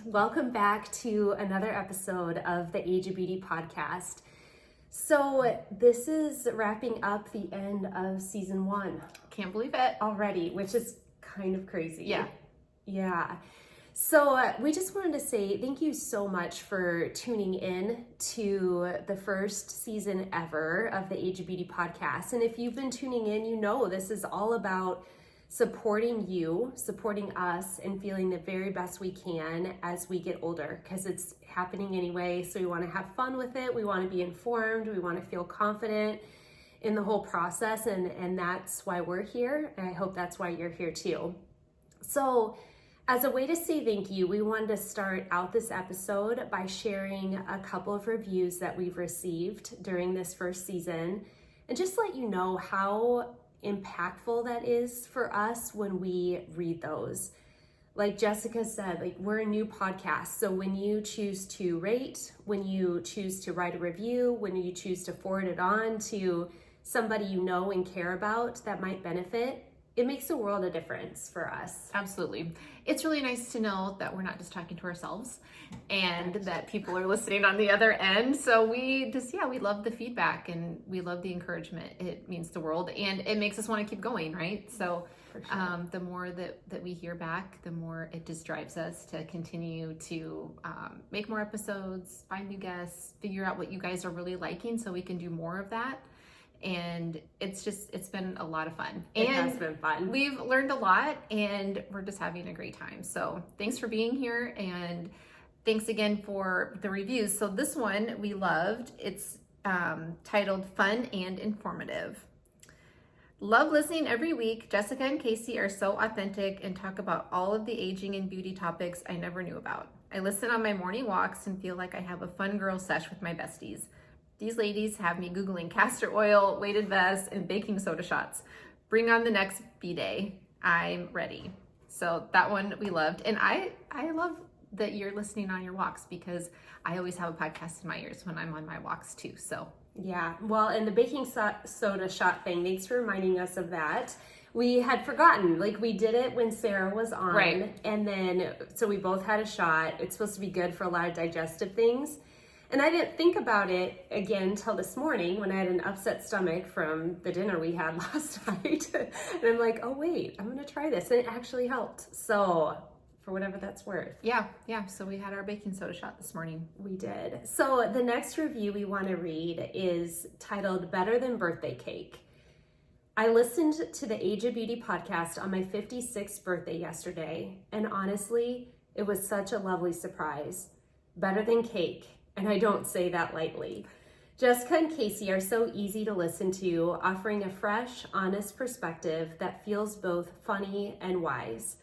Welcome back to another episode of the Age of Beauty podcast. So this is wrapping up the end of season 1. Can't believe it. Already, which is kind of crazy. Yeah. So we just wanted to say thank you so much for tuning in to the first season ever of the Age of Beauty podcast. And if you've been tuning in, you know this is all about supporting you, supporting us, and feeling the very best we can as we get older, because it's happening anyway. So we want to have fun with it. We want to be informed. We want to feel confident in the whole process. And that's why we're here. And I hope that's why you're here too. So as a way to say thank you, we wanted to start out this episode by sharing a couple of reviews that we've received during this first season and just let you know how impactful that is for us when we read those. Like Jessica said, we're a new podcast. So when you choose to rate, when you choose to write a review, when you choose to forward it on to somebody you know and care about that might benefit, it makes a world of difference for us. Absolutely. It's really nice to know that we're not just talking to ourselves and that people are listening on the other end. So we love the feedback and we love the encouragement. It means the world and it makes us want to keep going, right? So for sure. The more that we hear back, the more it just drives us to continue to make more episodes, find new guests, figure out what you guys are really liking so we can do more of that. And it's been a lot of fun. It has been fun. We've learned a lot and we're just having a great time. So thanks for being here and thanks again for the reviews. So this one we loved. It's titled Fun and Informative. Love listening every week. Jessica and Casie are so authentic and talk about all of the aging and beauty topics I never knew about. I listen on my morning walks and feel like I have a fun girl sesh with my besties. These ladies have me Googling castor oil, weighted vests, and baking soda shots. Bring on the next B-Day. I'm ready. So that one we loved. And I love that you're listening on your walks because I always have a podcast in my ears when I'm on my walks too. So yeah, well, and the baking soda shot thing, thanks for reminding us of that. We had forgotten, we did it when Sarah was on. Right. And then, so we both had a shot. It's supposed to be good for a lot of digestive things. And I didn't think about it again till this morning when I had an upset stomach from the dinner we had last night. And I'm like, oh wait, I'm gonna try this. And it actually helped. So for whatever that's worth. Yeah. So we had our baking soda shot this morning. We did. So the next review we want to read is titled Better Than Birthday Cake. I listened to the Age of Beauty podcast on my 56th birthday yesterday. And honestly, it was such a lovely surprise. Better than cake. And I don't say that lightly. Jessica and Casie are so easy to listen to, offering a fresh, honest perspective that feels both funny and wise,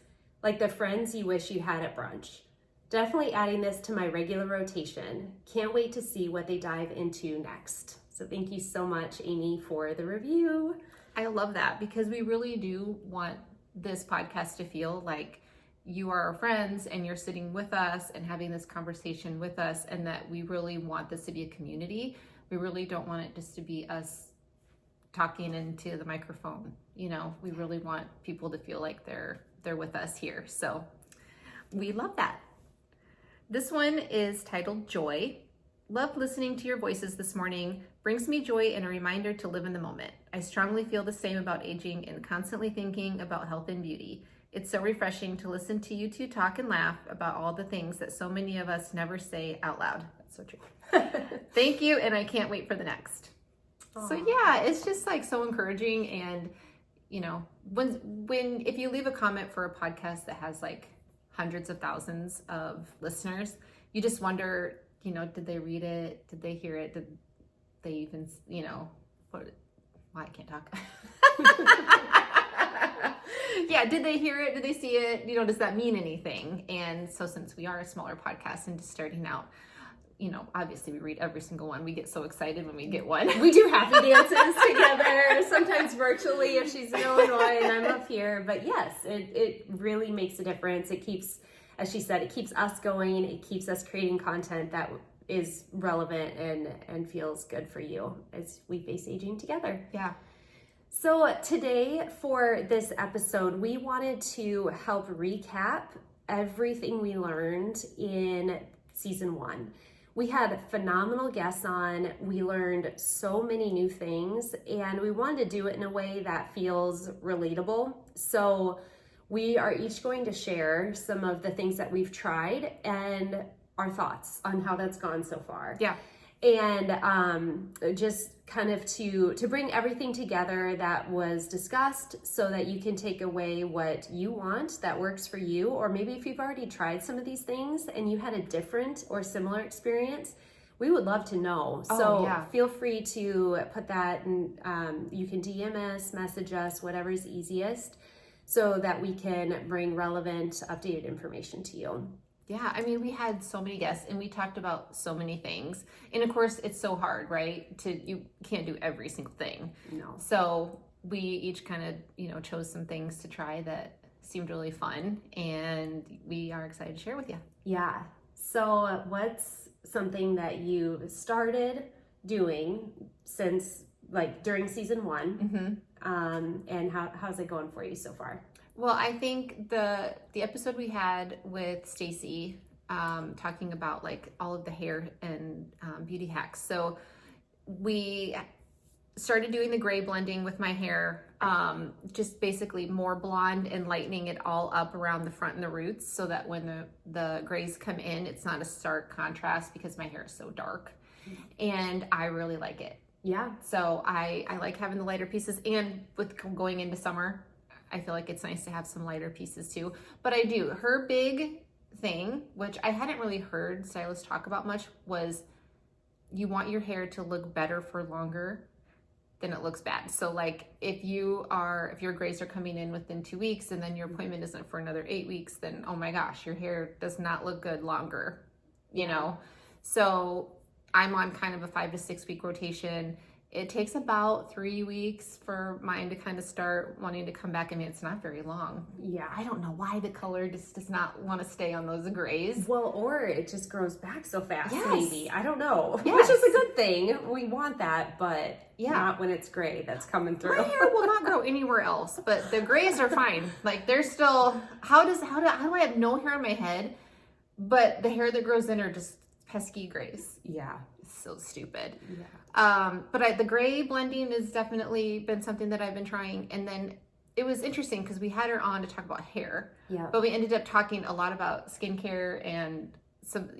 like the friends you wish you had at brunch. Definitely adding this to my regular rotation. Can't wait to see what they dive into next. So thank you so much, Amy, for the review. I love that because we really do want this podcast to feel like you are our friends and you're sitting with us and having this conversation with us, and that we really want this to be a community. We really don't want it just to be us talking into the microphone. We really want people to feel like they're with us here. So we love that. This one is titled Joy. Love listening to your voices this morning. Brings me joy and a reminder to live in the moment. I strongly feel the same about aging and constantly thinking about health and beauty. It's so refreshing to listen to you two talk and laugh about all the things that so many of us never say out loud. That's so true. Thank you, and I can't wait for the next. Aww. So yeah, it's just so encouraging, and when if you leave a comment for a podcast that has hundreds of thousands of listeners, you just wonder, did they read it? Did they hear it? Did they even, I can't talk. Yeah, did they hear it? Did they see it? Does that mean anything? And so since we are a smaller podcast and just starting out, obviously we read every single one. We get so excited when we get one. We do happy dances together, sometimes virtually if she's in Illinois and I'm up here. But yes, it really makes a difference. It keeps, as she said, it keeps us going. It keeps us creating content that is relevant and feels good for you as we face aging together. Yeah. So today for this episode, we wanted to help recap everything we learned in season 1. We had phenomenal guests on. We learned so many new things, and we wanted to do it in a way that feels relatable. So we are each going to share some of the things that we've tried and our thoughts on how that's gone so far. Yeah. And just kind of to bring everything together that was discussed so that you can take away what you want that works for you. Or maybe if you've already tried some of these things and you had a different or similar experience, we would love to know. Feel free to put that, and you can DM us, message us, whatever's easiest, so that we can bring relevant, updated information to you. Yeah, I mean, we had so many guests and we talked about so many things. And of course, it's so hard, right? You can't do every single thing. No. So we each kind of, chose some things to try that seemed really fun, and we are excited to share with you. Yeah. So what's something that you've started doing since, during season 1? Mm-hmm. And how's it going for you so far? Well, I think the episode we had with Stacy, talking about all of the hair and beauty hacks. So we started doing the gray blending with my hair, just basically more blonde and lightening it all up around the front and the roots, so that when the grays come in, it's not a stark contrast because my hair is so dark. And I really like it. Yeah. So I like having the lighter pieces, and with going into summer, I feel like it's nice to have some lighter pieces too. But I do. Her big thing, which I hadn't really heard stylists talk about much, was you want your hair to look better for longer than it looks bad. So if your grays are coming in within 2 weeks and then your appointment isn't for another 8 weeks, then oh my gosh, your hair does not look good longer, So I'm on kind of a 5 to 6 week rotation. It takes about 3 weeks for mine to kind of start wanting to come back. I mean, it's not very long. Yeah. I don't know why the color just does not want to stay on those grays. Well, or it just grows back so fast, Yes. maybe. I don't know. Yes. Which is a good thing. We want that, but Yeah. not when it's gray that's coming through. My hair will not grow anywhere else, but the grays are fine. They're still, how do I have no hair on my head, but the hair that grows in are just pesky grays? Yeah. So stupid. Yeah. But the gray blending has definitely been something that I've been trying. And then it was interesting because we had her on to talk about hair, Yeah. but we ended up talking a lot about skincare and some,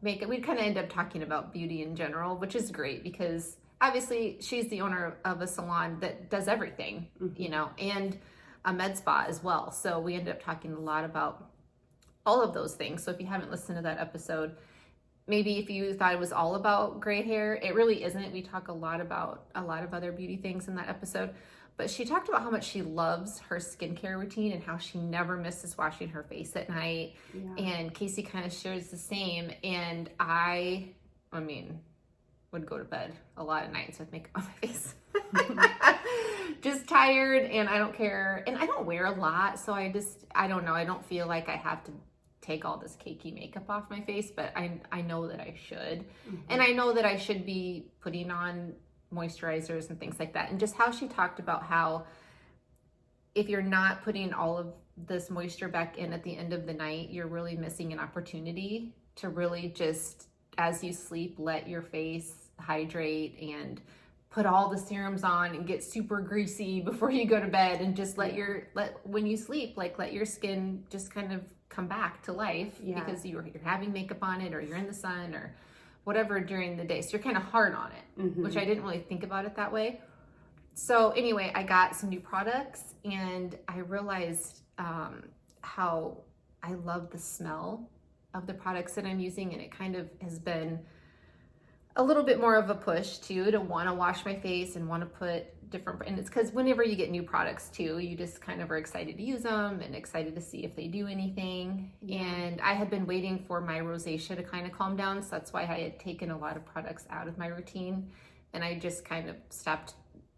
makeup. We kind of ended up talking about beauty in general, which is great because obviously she's the owner of a salon that does everything, and a med spa as well. So we ended up talking a lot about all of those things. So if you haven't listened to that episode, maybe if you thought it was all about gray hair, it really isn't. We talk a lot about a lot of other beauty things in that episode. But she talked about how much she loves her skincare routine and how she never misses washing her face at night. Yeah. And Casey kind of shares the same. And I would go to bed a lot of nights with makeup on my face. Just tired, and I don't care. And I don't wear a lot, so I don't know. I don't feel like I have to take all this cakey makeup off my face, but I know that I should. Mm-hmm. And I know that I should be putting on moisturizers and things like that. And just how she talked about how if you're not putting all of this moisture back in at the end of the night, you're really missing an opportunity to really just, as you sleep, let your face hydrate and put all the serums on and get super greasy before you go to bed, and just when you sleep, let your skin just kind of come back to life. Yeah. Because you're having makeup on it, or you're in the sun or whatever during the day. So you're kind of hard on it, mm-hmm. which I didn't really think about it that way. So anyway, I got some new products, and I realized how I love the smell of the products that I'm using, and it kind of has been a little bit more of a push too, to want to wash my face and want to put different, and it's because whenever you get new products too, you just kind of are excited to use them and excited to see if they do anything. Yeah. And I had been waiting for my rosacea to kind of calm down, so that's why I had taken a lot of products out of my routine, and I just kind of stopped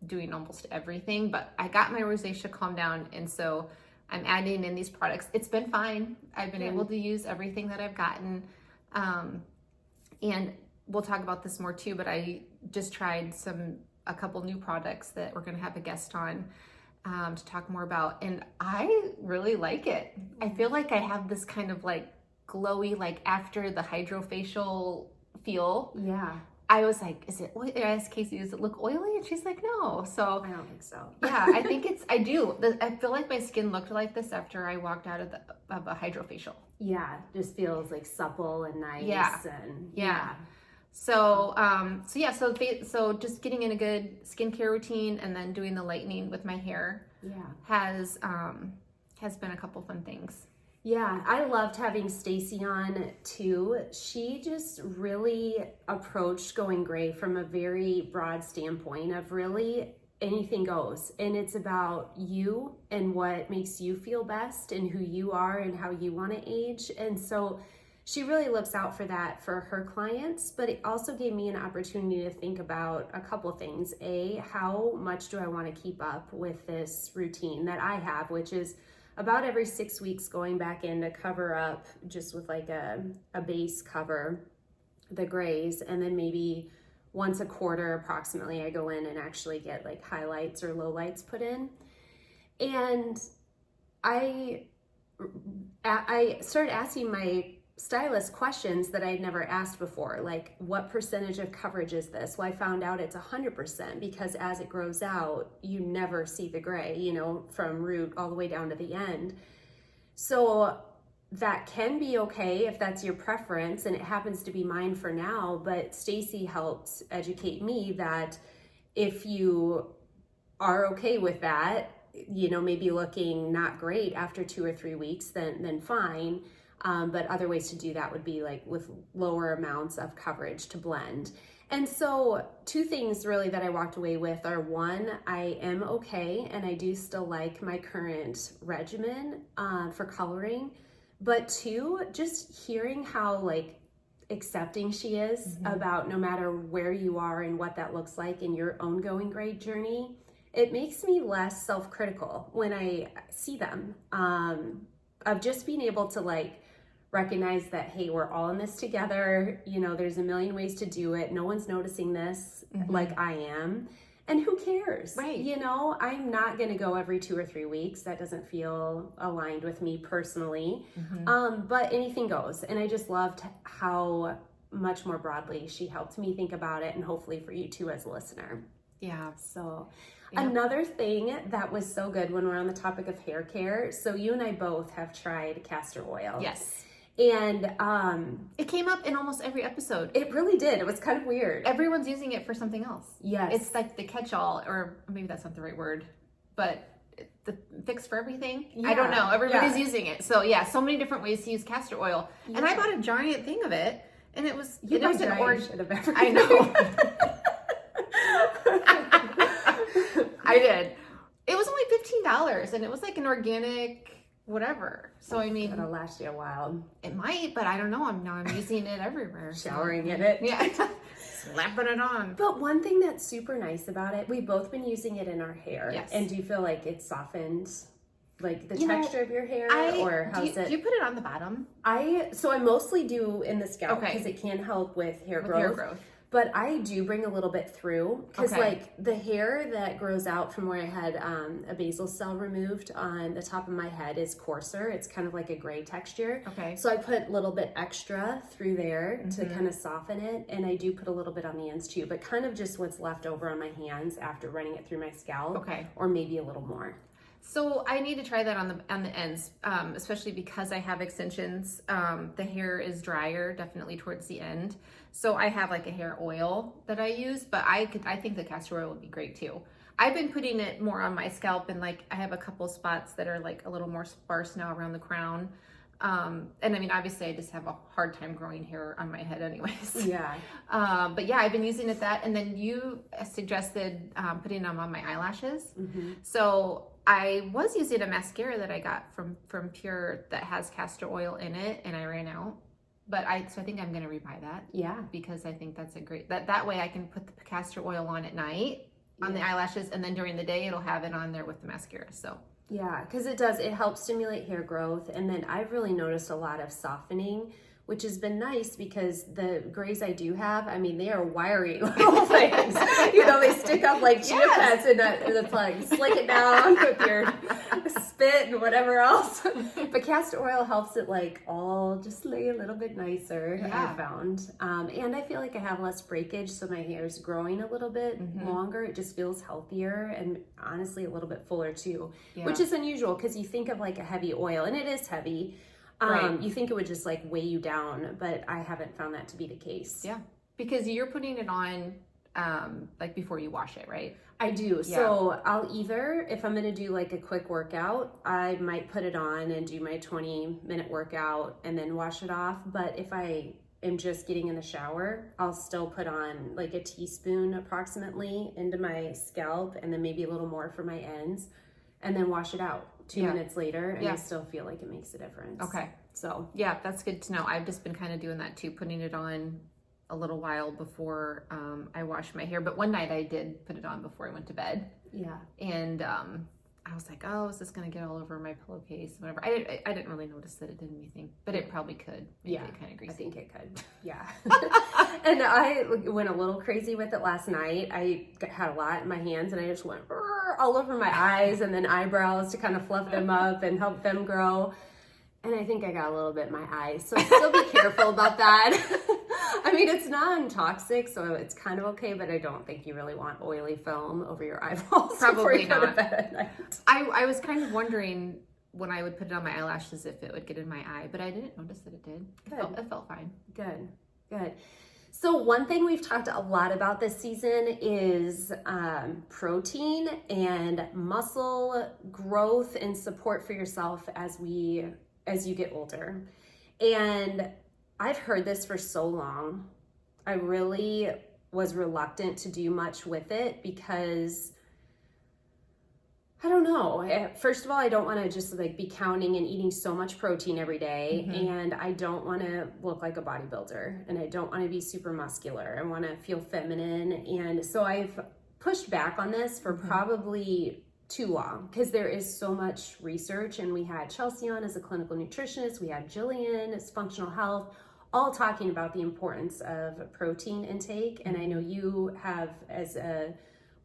doing almost everything. But I got my rosacea calmed down, and so I'm adding in these products. It's been fine. I've been able to use everything that I've gotten, and we'll talk about this more too, but I just tried a couple new products that we're going to have a guest on. to talk more about. And I really like it. I feel like I have this kind of like glowy, like after the hydrofacial feel. Yeah. I was like, is it oily? I asked Casie, does it look oily? And she's like, no. So I don't think so. yeah, I think I do. I feel like my skin looked like this after I walked out of a hydrofacial. Yeah, just feels like supple and nice. Yeah. And yeah. So so just getting in a good skincare routine and then doing the lightening with my hair has been a couple fun things. Yeah, I loved having Stacy on too. She just really approached going gray from a very broad standpoint of really anything goes. And it's about you and what makes you feel best and who you are and how you want to age. And so she really looks out for that for her clients, but it also gave me an opportunity to think about a couple things. A, how much do I want to keep up with this routine that I have, which is about every 6 weeks going back in to cover up just with like a base cover, the grays, and then maybe once a quarter approximately I go in and actually get like highlights or lowlights put in. And I started asking my stylist questions that I'd never asked before, like what percentage of coverage is this? Well, I found out it's 100% because as it grows out, you never see the gray, you know, from root all the way down to the end. So that can be okay if that's your preference, and it happens to be mine for now, but Stacy helped educate me that if you are okay with that, you know, maybe looking not great after 2 or 3 weeks, then fine. But other ways to do that would be like with lower amounts of coverage to blend. And so 2 things really that I walked away with are, 1, I am okay and I do still like my current regimen for coloring. But 2, just hearing how like accepting she is about no matter where you are and what that looks like in your own going gray journey, it makes me less self-critical when I see them, of just being able to like recognize that, hey, we're all in this together. You know, there's a million ways to do it. No one's noticing this like I am. And who cares? Right. You know, I'm not going to go every 2 or 3 weeks. That doesn't feel aligned with me personally. But anything goes. And I just loved how much more broadly she helped me think about it, and hopefully for you too as a listener. Yeah. So another thing that was so good when we're on the topic of hair care. So you and I both have tried castor oil. Yes. And it came up in almost every episode. It really did. It was kind of weird. Everyone's using it for something else. Yes. It's like the catch-all, or maybe that's not the right word, but the fix for everything. I don't know. Everybody's using it. So yeah, so many different ways to use castor oil. And I bought a giant thing of it, and it was an orange. I know. I did. It was only $15, and it was like an organic whatever. So I mean, it'll last you a while. It might, but I don't know. I'm using it everywhere. Showering in it. Yeah. Slapping it on. But one thing that's super nice about it, we've both been using it in our hair. Yes. And do you feel like it softened like the texture of your hair, or how's it? Do you put it on the bottom? I mostly do in the scalp because it can help with hair growth. But I do bring a little bit through because like the hair that grows out from where I had a basal cell removed on the top of my head is coarser. It's kind of like a gray texture. Okay. So I put a little bit extra through there to kind of soften it. And I do put a little bit on the ends too, but kind of just what's left over on my hands after running it through my scalp. Okay. Or maybe a little more. So I need to try that on the ends, especially because I have extensions. The hair is drier, definitely towards the end. So I have like a hair oil that I use, but I think the castor oil would be great too. I've been putting it more on my scalp, and like I have a couple spots that are like a little more sparse now around the crown. And I mean, obviously I just have a hard time growing hair on my head anyways. Yeah. But yeah, I've been using it and then you suggested putting them on my eyelashes. So I was using a mascara that I got from Pure that has castor oil in it, and I ran out. But I think I'm gonna rebuy that. Yeah. Because I think that's a great that way I can put the castor oil on at night on the eyelashes, and then during the day it'll have it on there with the mascara. So yeah, because it helps stimulate hair growth, and then I've really noticed a lot of softening which has been nice because the grays I do have, I mean, they are wiry little things. They stick up like chia pets, and it's like slick it down with your spit and whatever else. But castor oil helps it like all just lay a little bit nicer, I found. And I feel like I have less breakage, so my hair is growing a little bit longer. It just feels healthier and honestly a little bit fuller too, which is unusual because you think of like a heavy oil, and it is heavy. You think it would just like weigh you down, but I haven't found that to be the case. Yeah, because you're putting it on like before you wash it, right? I do. Yeah. So I'll either, if I'm going to do like a quick workout, I might put it on and do my 20-minute workout and then wash it off. But if I am just getting in the shower, I'll still put on like a teaspoon approximately into my scalp, and then maybe a little more for my ends, and then wash it out 2 minutes later, and I still feel like it makes a difference. Okay. So yeah, that's good to know. I've just been kind of doing that too, putting it on a little while before I wash my hair. But one night I did put it on before I went to bed. Yeah. And I was like, oh, is this going to get all over my pillowcase? Whatever. I didn't really notice that it did anything, but it probably could. Maybe it kind of greasy. I think it could. Yeah. And I went a little crazy with it last night. I had a lot in my hands, and I just went all over my eyes and then eyebrows to kind of fluff them up and help them grow. And I think I got a little bit in my eyes. So still be careful about that. I mean, it's non-toxic, so it's kind of okay, but I don't think you really want oily film over your eyeballs before you go to bed at night. I was kind of wondering when I would put it on my eyelashes if it would get in my eye, but I didn't notice that it did. It felt fine. Good. So one thing we've talked a lot about this season is protein and muscle growth and support for yourself as you get older. And I've heard this for so long. I really was reluctant to do much with it because I don't know. First of all, I don't want to just like be counting and eating so much protein every day. And I don't want to look like a bodybuilder, and I don't want to be super muscular. I want to feel feminine. And so I've pushed back on this for probably too long because there is so much research, and we had Chelsea on as a clinical nutritionist, we had Jillian as functional health, all talking about the importance of protein intake. And I know you have, as a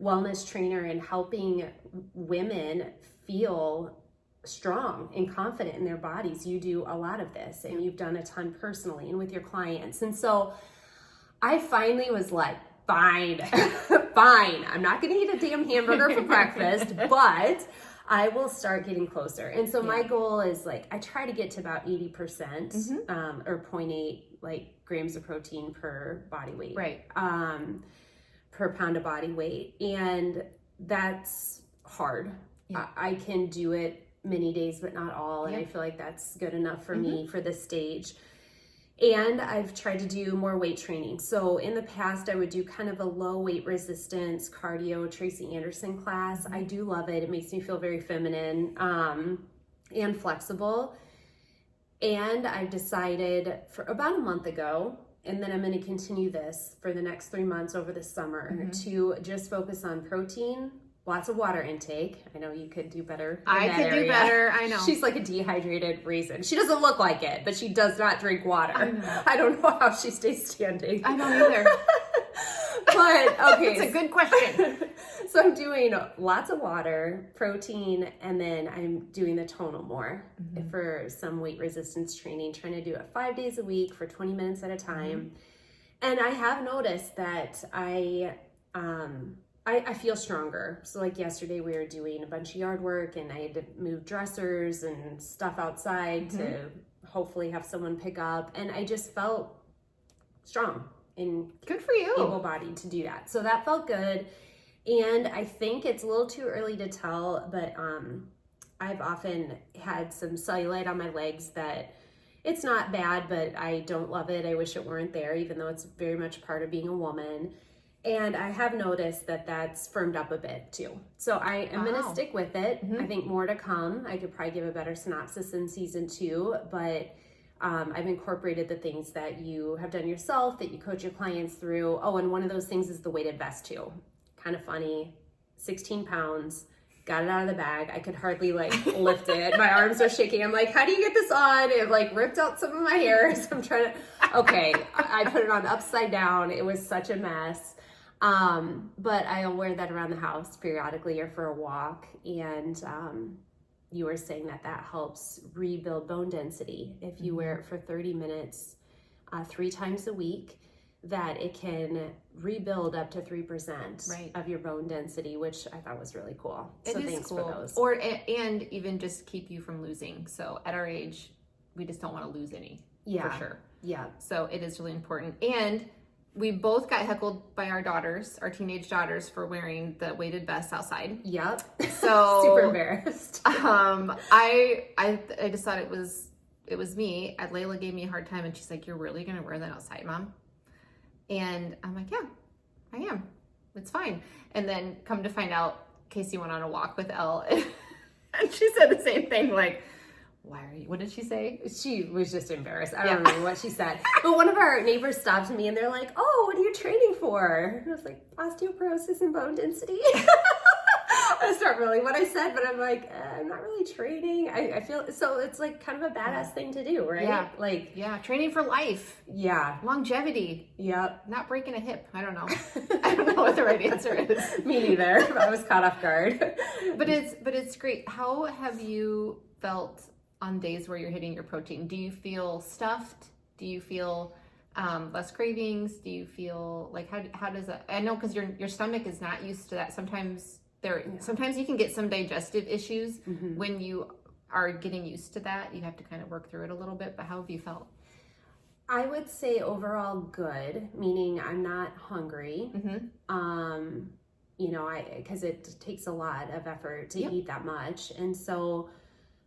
wellness trainer and helping women feel strong and confident in their bodies, you do a lot of this, and you've done a ton personally and with your clients. And so I finally was like, fine, I'm not gonna eat a damn hamburger for breakfast, but I will start getting closer. And so my goal is like, I try to get to about 80% or 0.8 like grams of protein per body weight. Right. Per pound of body weight. And that's hard. I can do it many days, but not all. And I feel like that's good enough for me for this stage. And I've tried to do more weight training. So in the past, I would do kind of a low weight resistance cardio Tracy Anderson class. I do love it. It makes me feel very feminine and flexible. And I've decided for about a month ago, and then I'm going to continue this for the next 3 months over the summer to just focus on protein, lots of water intake. I know you could do better. I could do better. I know. She's like a dehydrated raisin. She doesn't look like it, but she does not drink water. I don't know how she stays standing. I don't either. But okay. It's a good question. So I'm doing lots of water, protein, and then I'm doing the tonal more for some weight resistance training, trying to do it 5 days a week for 20 minutes at a time. And I have noticed that I feel stronger. So like yesterday we were doing a bunch of yard work, and I had to move dressers and stuff outside to hopefully have someone pick up. And I just felt strong and good for you, able-bodied to do that. So that felt good. And I think it's a little too early to tell, but I've often had some cellulite on my legs that it's not bad, but I don't love it. I wish it weren't there, even though it's very much part of being a woman. And I have noticed that that's firmed up a bit too. So I am going to stick with it. I think more to come. I could probably give a better synopsis in season 2, but I've incorporated the things that you have done yourself, that you coach your clients through. Oh, and one of those things is the weighted vest too. Kind of funny, 16 pounds. got it out of the bag. I could hardly like lift it. My arms are shaking. I'm like, how do you get this on? It like ripped out some of my hair. So I'm trying to, okay. I put it on upside down. It was such a mess. But I'll wear that around the house periodically or for a walk. And, you were saying that helps rebuild bone density. If you wear it for 30 minutes, 3 times a week, that it can rebuild up to 3% of your bone density, which I thought was really cool. So thanks for those. And even just keep you from losing. So at our age, we just don't want to lose any, for sure. Yeah. So it is really important. And we both got heckled by our daughters, our teenage daughters, for wearing the weighted vests outside. Yep. So super embarrassed. I just thought it was me. Layla gave me a hard time, and she's like, "You're really gonna wear that outside, Mom?" And I'm like, "Yeah, I am. It's fine." And then come to find out, Casie went on a walk with Elle, and she said the same thing, like, "Why are you?" What did she say? She was just embarrassed. I don't remember what she said. But one of our neighbors stopped me and they're like, "Oh, what are you training for?" And I was like, "Osteoporosis and bone density." That's not really what I said, but I'm like, I'm not really training. I feel so it's like kind of a badass thing to do, right? Yeah. Like, training for life. Yeah. Longevity. Yep. Not breaking a hip. I don't know. I don't know what the right answer is. Me neither. I was caught off guard. But it's great. How have you felt on days where you're hitting your protein? Do you feel stuffed? Do you feel less cravings? Do you feel like how does that? I know because your stomach is not used to that. Sometimes you can get some digestive issues when you are getting used to that. You have to kind of work through it a little bit. But how have you felt? I would say overall good, meaning I'm not hungry. Because it takes a lot of effort to eat that much, and so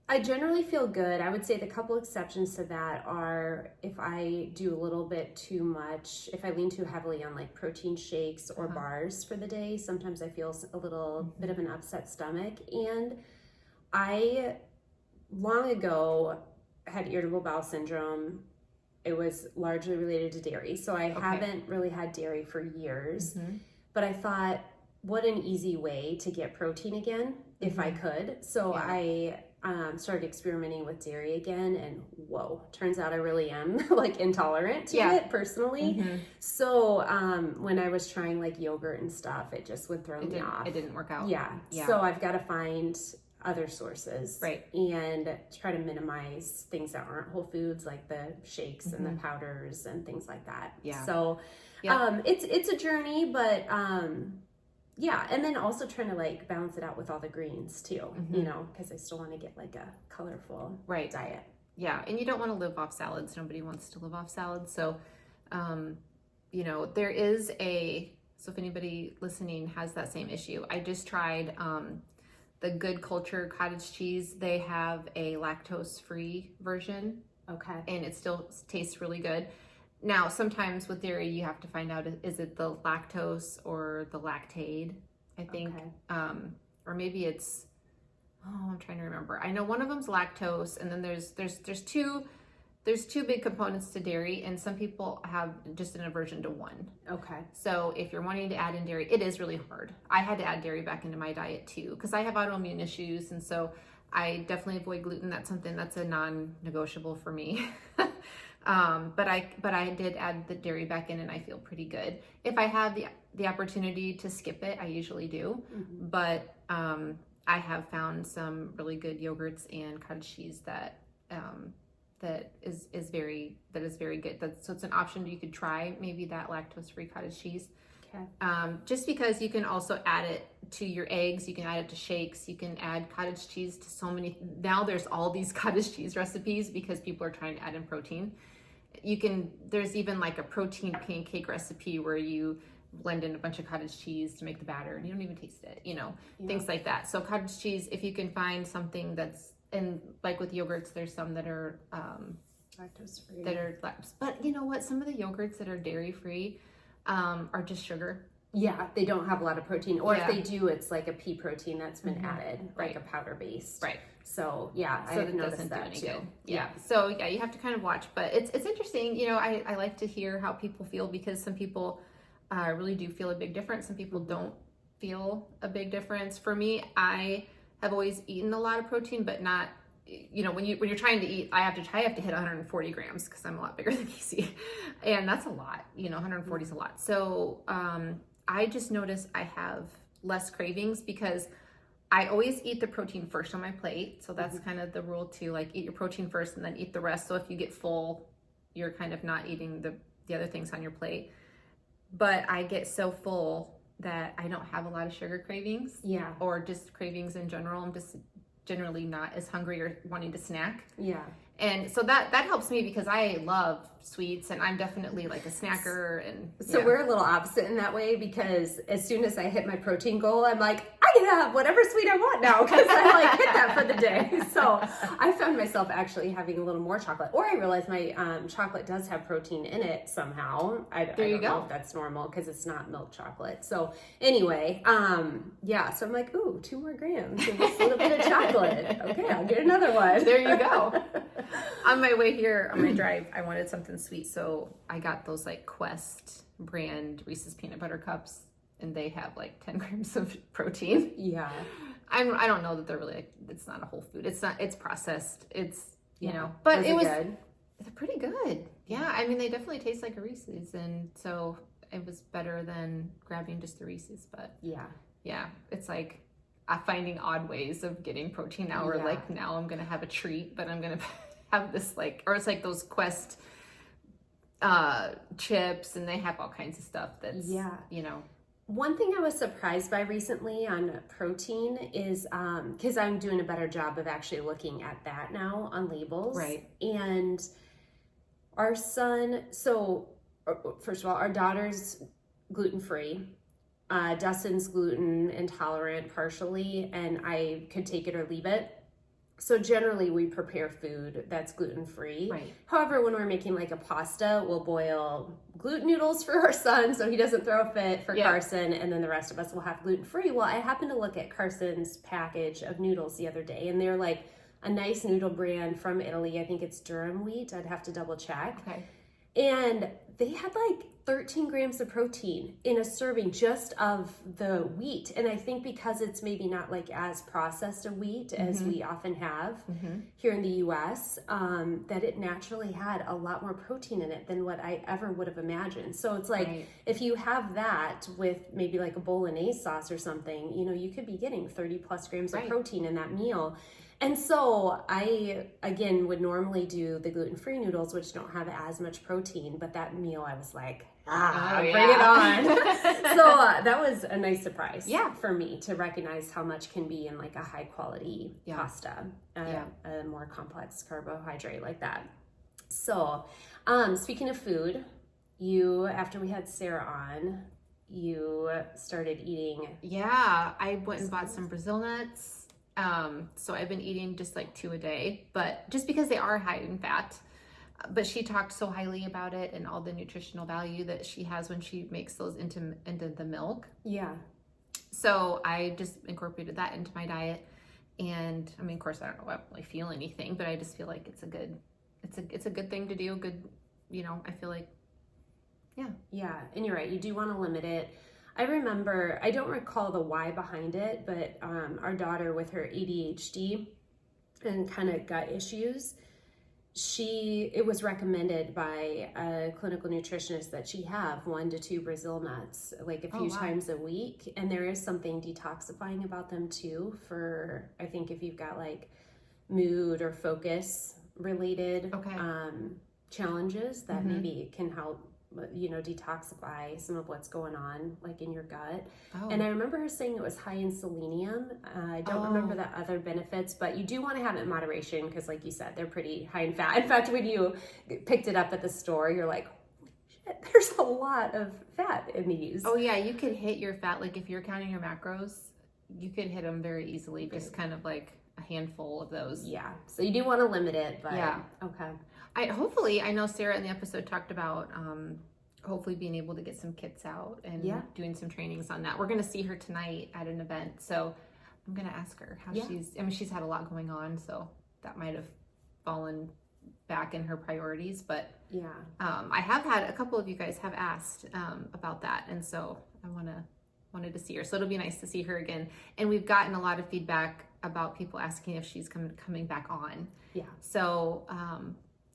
I generally feel good. I would say the couple exceptions to that are if I do a little bit too much, if I lean too heavily on like protein shakes or bars for the day, sometimes I feel a little bit of an upset stomach. And I long ago had irritable bowel syndrome. It was largely related to dairy. So I haven't really had dairy for years, but I thought, what an easy way to get protein again if I could. So I started experimenting with dairy again, and whoa, turns out I really am like intolerant to it personally. So when I was trying like yogurt and stuff, it just would throw me off. It didn't work out. Yeah. So I've got to find other sources and try to minimize things that aren't whole foods, like the shakes and the powders and things like that. So it's a journey, but and then also trying to like balance it out with all the greens too, because I still want to get like a colorful diet. Yeah, and you don't want to live off salads. Nobody wants to live off salads. So, there is so if anybody listening has that same issue, I just tried the Good Culture cottage cheese. They have a lactose-free version. Okay. And it still tastes really good. Now, sometimes with dairy, you have to find out, is it the lactose or the lactate, I think. Or maybe it's, I'm trying to remember. I know one of them's lactose, and then there's two big components to dairy, and some people have just an aversion to one. Okay. So if you're wanting to add in dairy, it is really hard. I had to add dairy back into my diet too, because I have autoimmune issues, and so I definitely avoid gluten. That's something that's a non-negotiable for me. But I did add the dairy back in, and I feel pretty good. If I have the opportunity to skip it, I usually do. But I have found some really good yogurts and cottage cheese that is very good. So it's an option you could try, maybe that lactose-free cottage cheese. Okay. Just because you can also add it to your eggs, you can add it to shakes, you can add cottage cheese to so many. Now there's all these cottage cheese recipes because people are trying to add in protein. There's even like a protein pancake recipe where you blend in a bunch of cottage cheese to make the batter, and you don't even taste it, things like that. So cottage cheese, if you can find something that's, and like with yogurts, there's some that are lactose-free. But you know what? Some of the yogurts that are dairy-free are just sugar. Yeah, they don't have a lot of protein. Or if they do, it's like a pea protein that's been added, like a powder based. Right. So I have noticed that too. Good. Yeah. So you have to kind of watch, but it's interesting. I like to hear how people feel, because some people really do feel a big difference. Some people don't feel a big difference. For me, I have always eaten a lot of protein, but not, when you're trying to eat, I have to hit 140 grams because I'm a lot bigger than Casey. And that's a lot, 140 is a lot. So I just noticed I have less cravings because I always eat the protein first on my plate. So that's kind of the rule too, like eat your protein first and then eat the rest. So if you get full, you're kind of not eating the other things on your plate. But I get so full that I don't have a lot of sugar cravings. Yeah. Or just cravings in general. I'm just generally not as hungry or wanting to snack. Yeah. And so that helps me because I love sweets and I'm definitely like a snacker. And so we're a little opposite in that way because as soon as I hit my protein goal, I'm like, I can have whatever sweet I want now because I like hit that for the day. So I found myself actually having a little more chocolate, or I realized my chocolate does have protein in it somehow. I don't know if that's normal because it's not milk chocolate. So anyway, so I'm like, ooh, 2 more grams and just a little bit of chocolate. Okay, I'll get another one. There you go. On my way here, on my drive, I wanted something sweet, so I got those like Quest brand Reese's peanut butter cups, and they have like 10 grams of protein. Yeah. I don't know that they're really, it's not a whole food. It's processed. It's, but they're pretty good. Yeah. I mean, they definitely taste like a Reese's. And so it was better than grabbing just the Reese's, but yeah, it's like finding odd ways of getting protein now, or like now I'm going to have a treat, but I'm going to have this or it's like those Quest chips, and they have all kinds of stuff that's, One thing I was surprised by recently on protein is because I'm doing a better job of actually looking at that now on labels. Right. And our son, so first of all, our daughter's gluten-free. Dustin's gluten intolerant partially, and I could take it or leave it. So generally we prepare food that's gluten-free. Right. However, when we're making like a pasta, we'll boil gluten noodles for our son so he doesn't throw a fit for Carson, and then the rest of us will have gluten-free. Well, I happened to look at Carson's package of noodles the other day, and they're like a nice noodle brand from Italy. I think it's durum wheat. I'd have to double check. Okay. And they had like 13 grams of protein in a serving just of the wheat. And I think because it's maybe not like as processed a wheat as we often have here in the US, that it naturally had a lot more protein in it than what I ever would have imagined. So it's like, if you have that with maybe like a bolognese sauce or something, you could be getting 30 plus grams of protein in that meal. And so I, again, would normally do the gluten-free noodles, which don't have as much protein, but that meal I was like, bring it on. So that was a nice surprise for me to recognize how much can be in like a high quality pasta, a more complex carbohydrate like that. So speaking of food, after we had Sarah on, you started eating. Yeah, I went and bought some Brazil nuts. So I've been eating just like 2 a day, but just because they are high in fat. But she talked so highly about it and all the nutritional value that she has when she makes those into the milk. Yeah. So I just incorporated that into my diet. And I mean, of course, I don't know if I really feel anything, but I just feel like it's a good thing to do. Good, I feel like, Yeah, and you're right. You do want to limit it. I remember, I don't recall the why behind it, but our daughter with her ADHD and kind of gut issues, it was recommended by a clinical nutritionist that she have 1 to 2 Brazil nuts like a few times a week. And there is something detoxifying about them too for, I think if you've got like mood or focus related challenges that maybe it can help detoxify some of what's going on like in your gut. And I remember her saying it was high in selenium. I don't remember the other benefits, but you do want to have it in moderation because like you said, they're pretty high in fat. In fact, when you picked it up at the store, you're like, shit, there's a lot of fat in these. Oh yeah, you could hit your fat, like if you're counting your macros, you could hit them very easily, just kind of like a handful of those. Yeah, so you do want to limit it, but okay. I know Sarah in the episode talked about hopefully being able to get some kits out and doing some trainings on that. We're going to see her tonight at an event, so I'm going to ask her how she's had a lot going on, so that might have fallen back in her priorities, but I have had a couple of you guys have asked about that, and so I want wanted to see her. So it'll be nice to see her again. And we've gotten a lot of feedback about people asking if she's coming back on. Yeah. So,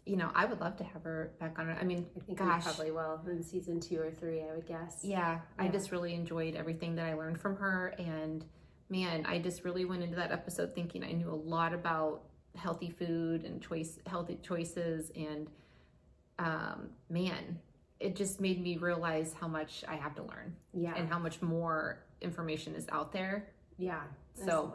you know, I would love to have her back on. I mean, I think gosh, we probably will in season 2 or 3, I would guess. Yeah, I just really enjoyed everything that I learned from her. And man, I just really went into that episode thinking I knew a lot about healthy food and healthy choices. And man, it just made me realize how much I have to learn. Yeah. And how much more information is out there. Yeah. So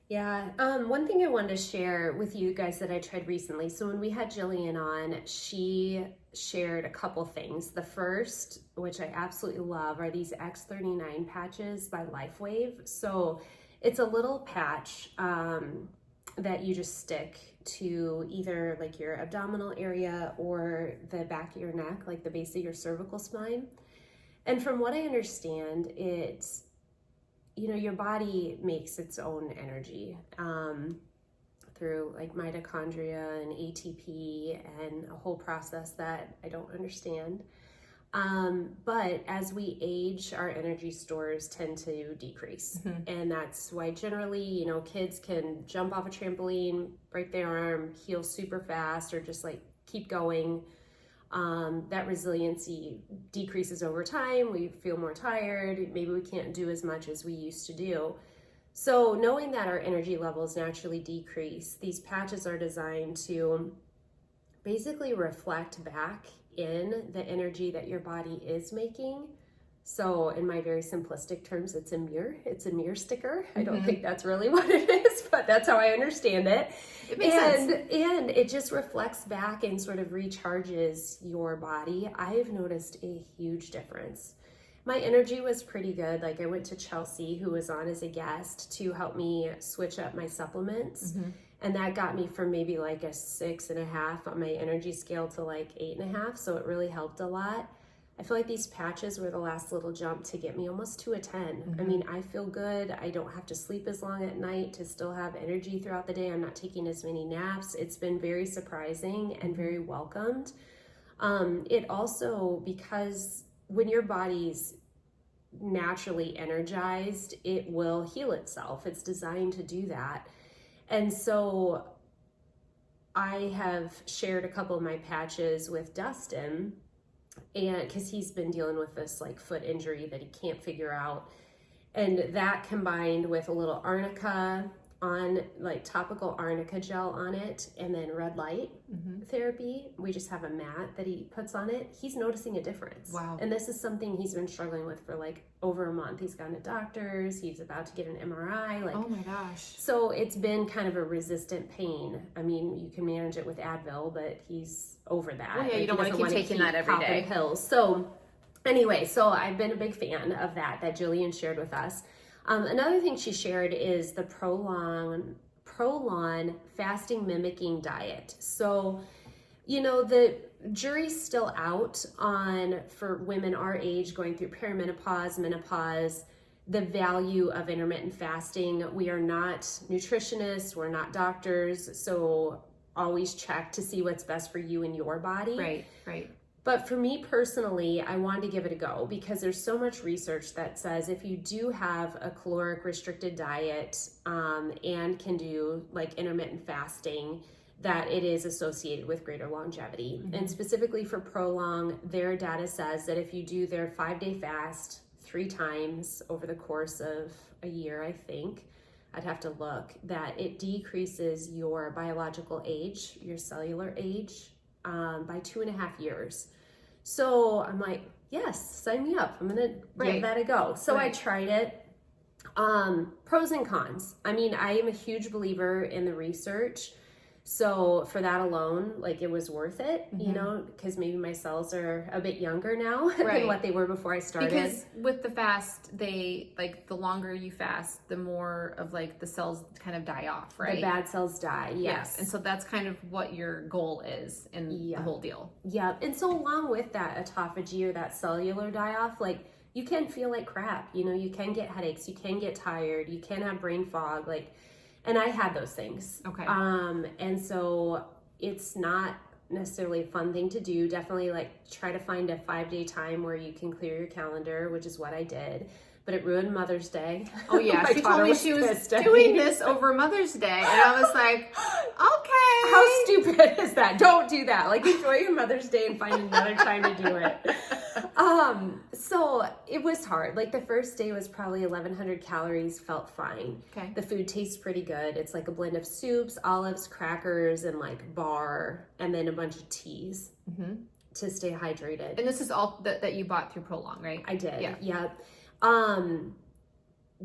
yeah. One thing I wanted to share with you guys that I tried recently. So when we had Jillian on, she shared a couple things. The first, which I absolutely love, are these X39 patches by Lifewave. So it's a little patch that you just stick to either like your abdominal area or the back of your neck, like the base of your cervical spine. And from what I understand, it's, you know, your body makes its own energy through like mitochondria and ATP and a whole process that I don't understand. But as we age, our energy stores tend to decrease. Mm-hmm. And that's why generally, you know, kids can jump off a trampoline, break their arm, heal super fast, or just like keep going. That resiliency decreases over time. We feel more tired. Maybe we can't do as much as we used to do. So knowing that our energy levels naturally decrease, these patches are designed to basically reflect back in the energy that your body is making. So in my very simplistic terms, it's a mirror sticker. I don't think that's really what it is, but that's how I understand it. It makes sense. And it just reflects back and sort of recharges your body. I've noticed a huge difference. My energy was pretty good. Like I went to Chelsea, who was on as a guest, to help me switch up my supplements. And that got me from maybe like a 6.5 on my energy scale to like 8.5. So it really helped a lot. I feel like these patches were the last little jump to get me almost to a 10. I mean, I feel good. I don't have to sleep as long at night to still have energy throughout the day. I'm not taking as many naps. It's been very surprising and very welcomed. It also, because when your body's naturally energized, it will heal itself. It's designed to do that. And so I have shared a couple of my patches with Dustin, and because he's been dealing with this like foot injury that he can't figure out, and that combined with a little arnica on, like topical arnica gel on it, and then red light therapy. We just have a mat that he puts on it. He's noticing a difference. Wow. And this is something he's been struggling with for like over a month. He's gone to doctors. He's about to get an MRI. Like, oh my gosh. So it's been kind of a resistant pain. I mean, you can manage it with Advil, but he's over that. Well, yeah, you don't want to keep taking that every day. Pills. So anyway, so I've been a big fan of that Jillian shared with us. Another thing she shared is the Prolon fasting mimicking diet. So, you know, the jury's still out on, for women our age going through perimenopause, menopause, the value of intermittent fasting. We are not nutritionists, we're not doctors, so always check to see what's best for you and your body. Right. But for me personally, I wanted to give it a go because there's so much research that says if you do have a caloric restricted diet and can do like intermittent fasting, that it is associated with greater longevity. And specifically for Prolong, their data says that if you do their 5-day fast 3 times over the course of a year, I think, I'd have to look, that it decreases your biological age, your cellular age, by 2.5 years. So I'm like, yes, sign me up. I'm gonna give that a go. So I tried it. Pros and cons. I mean, I am a huge believer in the research. So for that alone, like it was worth it, you know, because maybe my cells are a bit younger now than what they were before I started. Because with the fast, they like the longer you fast, the more of like the cells kind of die off, right? The bad cells die, yes. And so that's kind of what your goal is in the whole deal. Yeah, and so along with that autophagy or that cellular die-off, like you can feel like crap, you know, you can get headaches, you can get tired, you can have brain fog, like, and I had those things. Okay. And so it's not necessarily a fun thing to do. Definitely like try to find a 5-day time where you can clear your calendar, which is what I did. But it ruined Mother's Day. Oh yeah, she told me she was doing this over Mother's Day, and I was like, okay. How stupid is that? Don't do that. Like, enjoy your Mother's Day and find another time to do it. So it was hard. Like, the first day was probably 1,100 calories, felt fine. Okay. The food tastes pretty good. It's like a blend of soups, olives, crackers, and like bar, and then a bunch of teas to stay hydrated. And this is all that you bought through Prolong, right? I did. Yeah. Yep.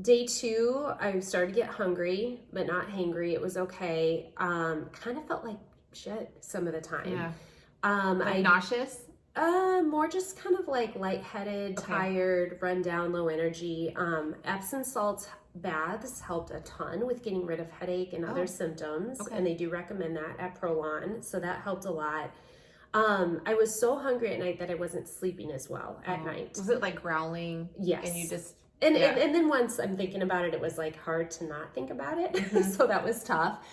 Day 2, I started to get hungry, but not hangry. It was okay. Kind of felt like shit some of the time. Yeah. I nauseous? More just kind of like lightheaded, tired, run down, low energy. Epsom salt baths helped a ton with getting rid of headache and other symptoms. Okay. And they do recommend that at Prolon. So that helped a lot. I was so hungry at night that I wasn't sleeping as well at night. Was it like growling? Yes. And you just... And then once I'm thinking about it, it was like hard to not think about it. So that was tough.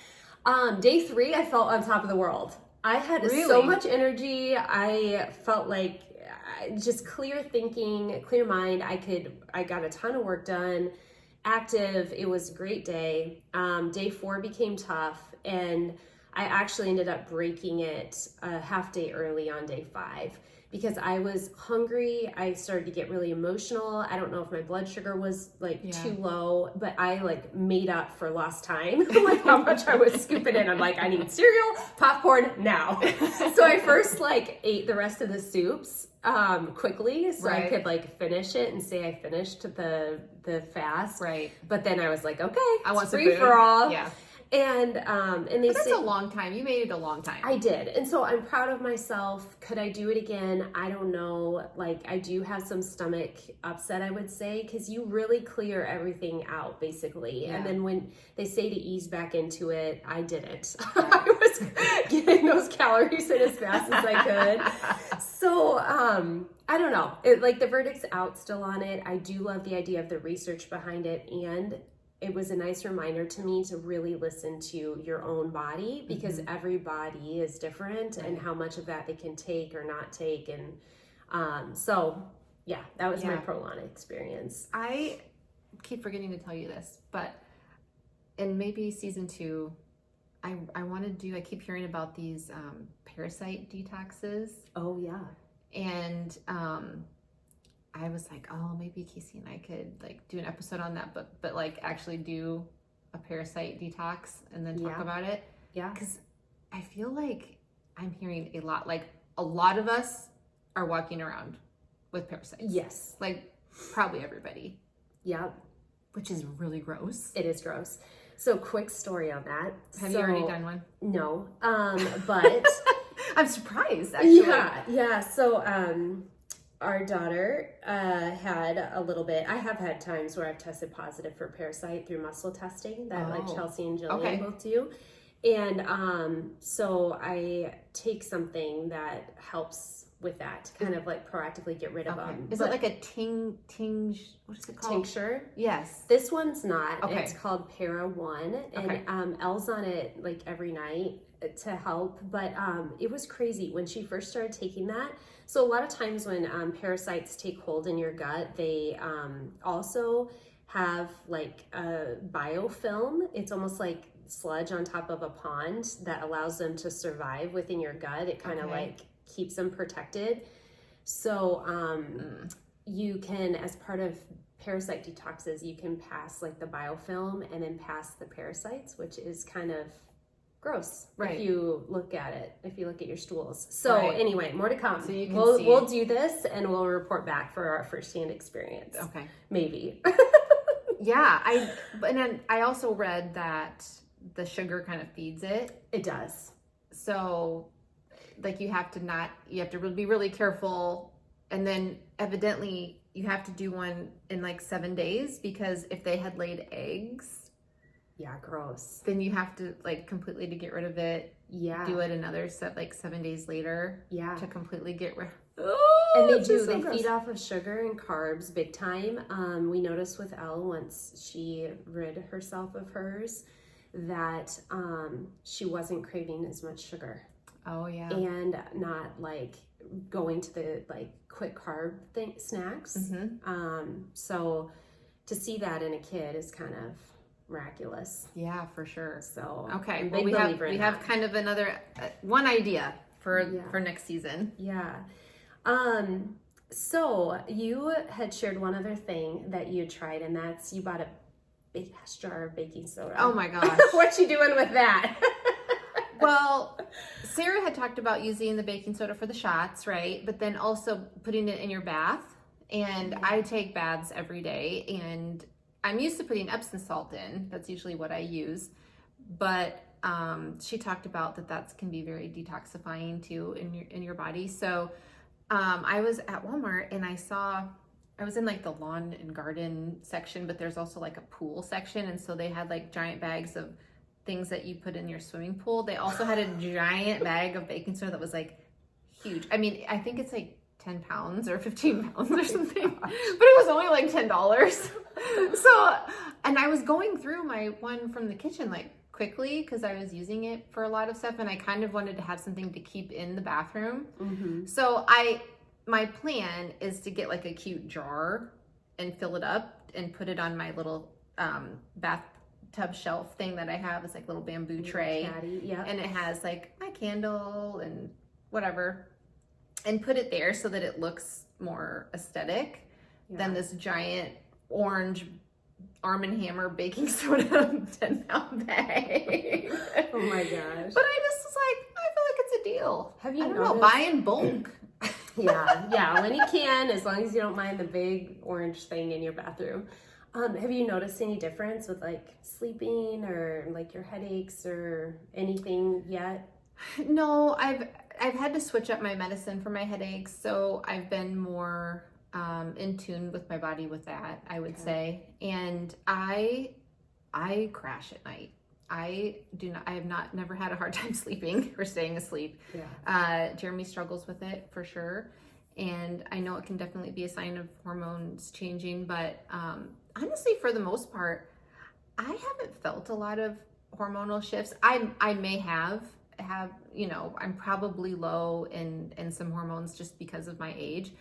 Day 3, I felt on top of the world. I had so much energy. I felt like just clear thinking, clear mind. I got a ton of work done, active. It was a great day. Day 4 became tough, and I actually ended up breaking it a half day early on day 5 because I was hungry. I started to get really emotional. I don't know if my blood sugar was like too low, but I like made up for lost time, like how much I was scooping in. I'm like, I need cereal, popcorn now. So I first like ate the rest of the soups quickly so I could like finish it and say I finished the fast. Right. But then I was like, okay, I want free for all. Yeah. And they but that's say a long time. You made it a long time. I did. And so I'm proud of myself. Could I do it again? I don't know. Like, I do have some stomach upset, I would say, because you really clear everything out, basically. Yeah. And then when they say to ease back into it, I didn't. I was getting those calories in as fast as I could. So, I don't know. Like, the verdict's out still on it. I do love the idea of the research behind it, and it was a nice reminder to me to really listen to your own body, because every body is different and how much of that they can take or not take. And so, yeah, that was my Prolon experience. I keep forgetting to tell you this, but in maybe season 2, I want to do, I keep hearing about these parasite detoxes. Oh, yeah. And I was like, oh, maybe Casie and I could like do an episode on that, but like actually do a parasite detox and then talk about it. Yeah. Because I feel like I'm hearing a lot of us are walking around with parasites. Yes. Like probably everybody. Yeah. Which is really gross. It is gross. So quick story on that. Have you already done one? No. But I'm surprised actually. Yeah. So, our daughter had a little bit. I have had times where I've tested positive for parasite through muscle testing that like Chelsea and Jillian both do. And so I take something that helps with that to kind of like proactively get rid of them. Is it like a tinge? What is it called? Tincture? Yes. This one's not. Okay. It's called Para One, and Elle's on it like every night to help. But it was crazy when she first started taking that. So a lot of times when parasites take hold in your gut, they also have like a biofilm. It's almost like sludge on top of a pond that allows them to survive within your gut. It kind of like keeps them protected. So you can, as part of parasite detoxes, you can pass like the biofilm and then pass the parasites, which is kind of gross if you look at it, if you look at your stools. So anyway, more to come. So you can we'll do this and we'll report back for our firsthand experience. Okay. Maybe. Yeah, I also read that the sugar kind of feeds it. It does. So like you have to be really careful, and then evidently you have to do one in like 7 days, because if they had laid eggs, gross, then you have to like completely to get rid of it. Do it another 7 days later. To completely get rid. And they feed off of sugar and carbs big time. We noticed with Elle, once she rid herself of hers, that she wasn't craving as much sugar. Oh yeah. and not like going to the like quick carb snacks. So to see that in a kid is kind of miraculous. Yeah, for sure. So okay, I'm a well big believer we in have that. kind of another one idea for next season. Yeah. So you had shared one other thing that you tried, and that's you bought a big ass jar of baking soda. Oh my gosh. What you doing with that? Well, Sarah had talked about using the baking soda for the shots, right? But then also putting it in your bath. And I take baths every day, and I'm used to putting Epsom salt in. That's usually what I use. But she talked about that can be very detoxifying too in your body. So I was at Walmart and I was in like the lawn and garden section, but there's also like a pool section. And so they had like giant bags of things that you put in your swimming pool. They also had a giant bag of baking soda that was like huge. I mean, I think it's like 10 pounds or 15 pounds or something, but it was only like $10. So, and I was going through my one from the kitchen like quickly because I was using it for a lot of stuff, and I kind of wanted to have something to keep in the bathroom. So my plan is to get like a cute jar and fill it up and put it on my little bathtub shelf thing that I have. It's like little bamboo tray, and it has like my candle and whatever, and put it there so that it looks more aesthetic than this giant orange Arm & Hammer baking soda 10-pound bag. Oh my gosh. But I just was like, I feel like it's a deal. Have you I don't noticed? know, buy in bulk. Yeah, when you can, as long as you don't mind the big orange thing in your bathroom. Have you noticed any difference with like sleeping or like your headaches or anything yet? No, I've had to switch up my medicine for my headaches, so I've been more in tune with my body with that, I would say. And I crash at night. I have never had a hard time sleeping or staying asleep. Jeremy struggles with it for sure. And I know it can definitely be a sign of hormones changing, but honestly, for the most part, I haven't felt a lot of hormonal shifts. I may have, I'm probably low in some hormones just because of my age,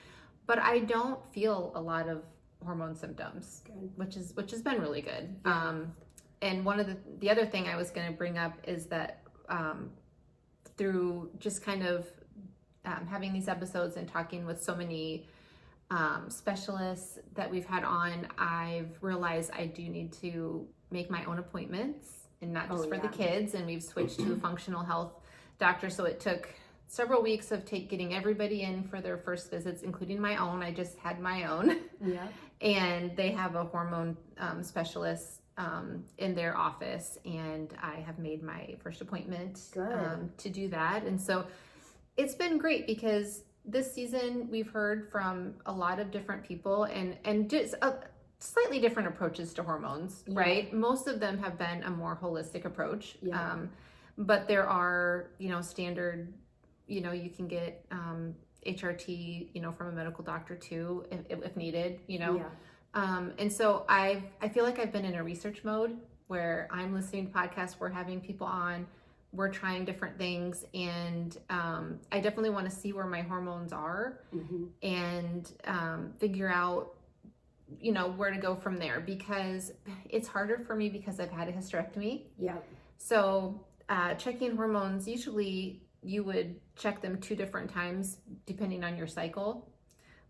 but I don't feel a lot of hormone symptoms, which has been really good. And one of the other thing I was going to bring up is that through just kind of having these episodes and talking with so many specialists that we've had on, I've realized I do need to make my own appointments, and not just for the kids. And we've switched to a functional health doctor. So it took several weeks of getting everybody in for their first visits, including my own. I just had my own. And they have a hormone specialist in their office, and I have made my first appointment to do that. And so it's been great because this season we've heard from a lot of different people and just slightly different approaches to hormones, right? Most of them have been a more holistic approach. But there are, standard, you can get HRT, from a medical doctor too, if needed, and so I feel like I've been in a research mode where I'm listening to podcasts, we're having people on, we're trying different things, and I definitely want to see where my hormones are and figure out, where to go from there, because it's harder for me because I've had a hysterectomy. So checking hormones, usually you would check them 2 different times depending on your cycle,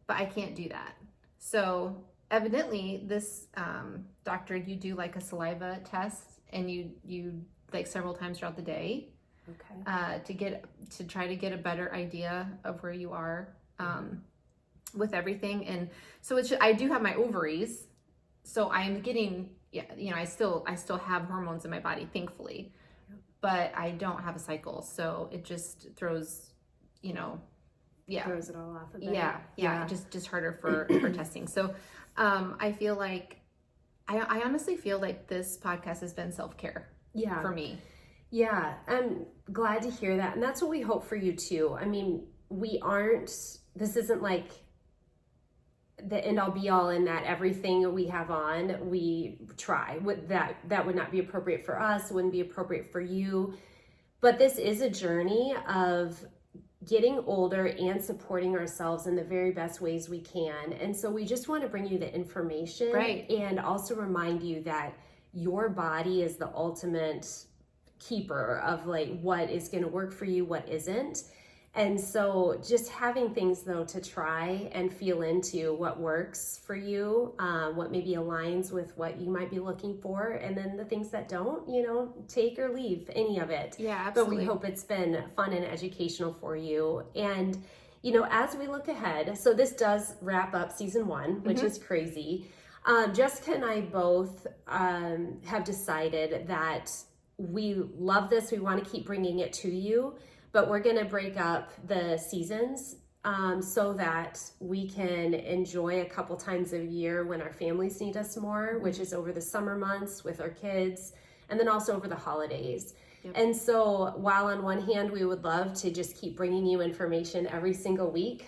but I can't do that. So evidently this doctor, you do like a saliva test, and you like several times throughout the day to try to get a better idea of where you are with everything. And so I do have my ovaries, so I'm getting I still have hormones in my body, thankfully, but I don't have a cycle, so it just throws throws it all off a bit. just harder for testing. So I feel like I honestly feel like this podcast has been self-care for me. I'm glad to hear that, and that's what we hope for you too. I mean, this isn't like the end all be all in that everything we have on we try. That would not be appropriate for us, wouldn't be appropriate for you. But this is a journey of getting older and supporting ourselves in the very best ways we can. And so we just want to bring you the information, Right. and also remind you that your body is the ultimate keeper of like what is going to work for you, what isn't. And so just having things though to try and feel into what works for you, what maybe aligns with what you might be looking for, and then the things that don't, take or leave any of it. Yeah, But we absolutely. hope it's been fun and educational for you. And, as we look ahead, so this does wrap up season 1, which is crazy. Jessica and I both have decided that we love this. We want to keep bringing it to you, but we're going to break up the seasons so that we can enjoy a couple times a year when our families need us more, which is over the summer months with our kids, and then also over the holidays. Yep. And so while on one hand, we would love to just keep bringing you information every single week,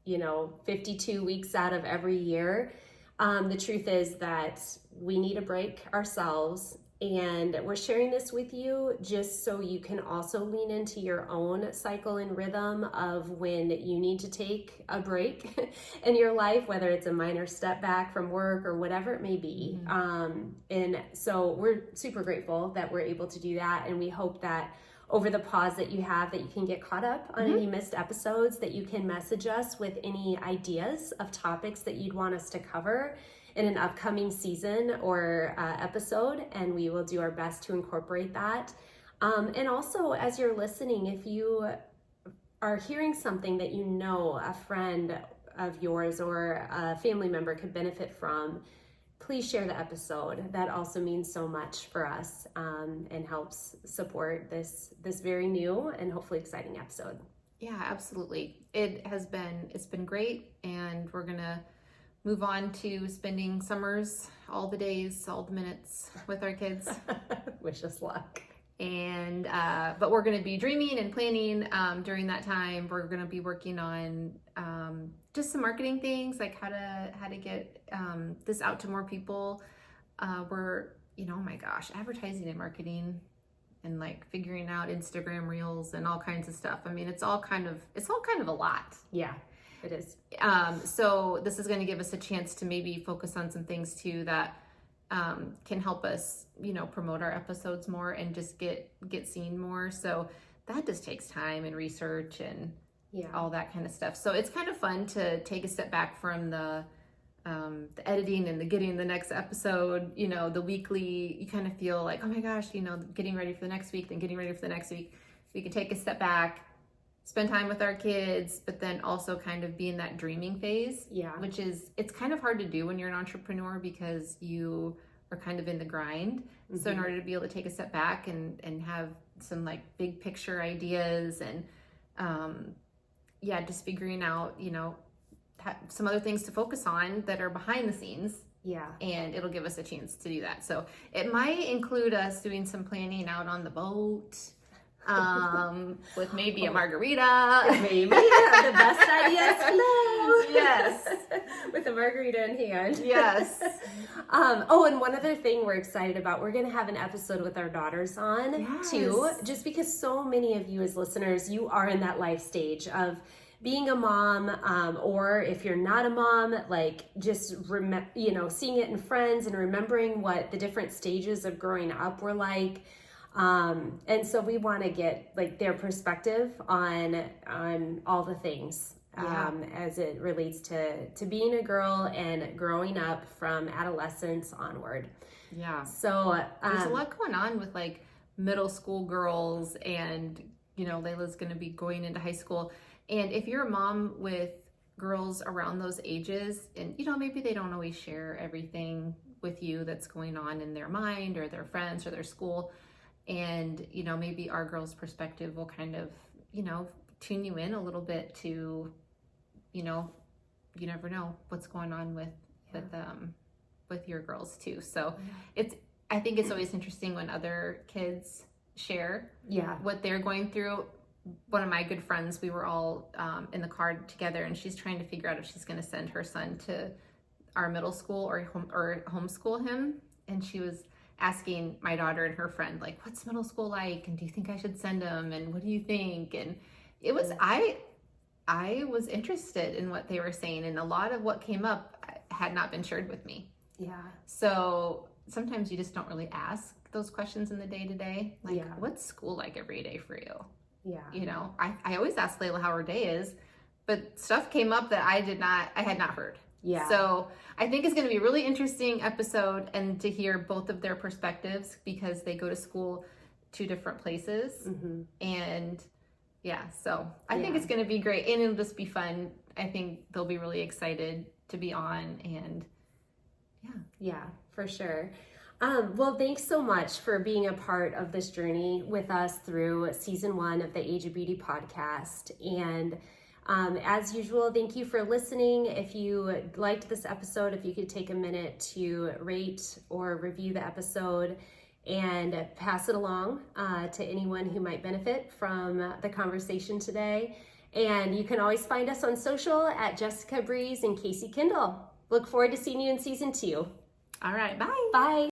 52 weeks out of every year, the truth is that we need a break ourselves. And we're sharing this with you just so you can also lean into your own cycle and rhythm of when you need to take a break in your life, whether it's a minor step back from work or whatever it may be. And so we're super grateful that we're able to do that. And we hope that over the pause that you have, that you can get caught up on any missed episodes, that you can message us with any ideas of topics that you'd want us to cover in an upcoming season or episode, and we will do our best to incorporate that. And also, as you're listening, if you are hearing something that a friend of yours or a family member could benefit from, please share the episode. That also means so much for us and helps support this very new and hopefully exciting episode. Yeah, absolutely. It's been great, and we're gonna move on to spending summers, all the days, all the minutes with our kids. Wish us luck. And but we're going to be dreaming and planning during that time. We're going to be working on just some marketing things, like how to get this out to more people. We're oh my gosh, advertising and marketing, and like figuring out Instagram reels and all kinds of stuff. I mean, it's all kind of a lot. Yeah. It is. So this is going to give us a chance to maybe focus on some things too that can help us, promote our episodes more and just get seen more. So that just takes time and research and all that kind of stuff. So it's kind of fun to take a step back from the editing and the getting the next episode. The weekly, you kind of feel like, oh my gosh, getting ready for the next week, then getting ready for the next week. We can take a step back, spend time with our kids, but then also kind of be in that dreaming phase. Yeah. Which it's kind of hard to do when you're an entrepreneur because you are kind of in the grind. Mm-hmm. So in order to be able to take a step back and have some like big picture ideas and just figuring out, some other things to focus on that are behind the scenes. Yeah. And it'll give us a chance to do that. So it might include us doing some planning out on the boat. With maybe a margarita. Maybe the best ideas flow. Yes. With a margarita in hand. Yes. And one other thing we're excited about, we're going to have an episode with our daughters on too, just because so many of you as listeners, you are in that life stage of being a mom, or if you're not a mom, like just seeing it in friends and remembering what the different stages of growing up were like. And so we want to get like their perspective on all the things as it relates to being a girl and growing up from adolescence onward. Yeah. So there's a lot going on with like middle school girls, and Layla's going to be going into high school. And if you're a mom with girls around those ages, and maybe they don't always share everything with you that's going on in their mind or their friends or their school. And, maybe our girls' perspective will kind of, tune you in a little bit to, you never know what's going on with your girls too. So I think it's always interesting when other kids share what they're going through. One of my good friends, we were all in the car together, and she's trying to figure out if she's going to send her son to our middle school or homeschool him. And she was asking my daughter and her friend, like, what's middle school like? And do you think I should send them? And what do you think? And it was, I was interested in what they were saying. And a lot of what came up had not been shared with me. Yeah. So sometimes you just don't really ask those questions in the day-to-day. Like, what's school like every day for you? Yeah. You know, I always ask Layla how her day is, but stuff came up that I had not heard. Yeah. So I think it's going to be a really interesting episode, and to hear both of their perspectives, because they go to school 2 different places. Mm-hmm. And so I think it's going to be great, and it'll just be fun. I think they'll be really excited to be on, and yeah, for sure. Well, thanks so much for being a part of this journey with us through season 1 of the Age of Beauty podcast. And as usual, thank you for listening. If you liked this episode, if you could take a minute to rate or review the episode and pass it along to anyone who might benefit from the conversation today. And you can always find us on social at Jesica Breeze and Casie Kindle. Look forward to seeing you in season 2. all right, bye. Bye.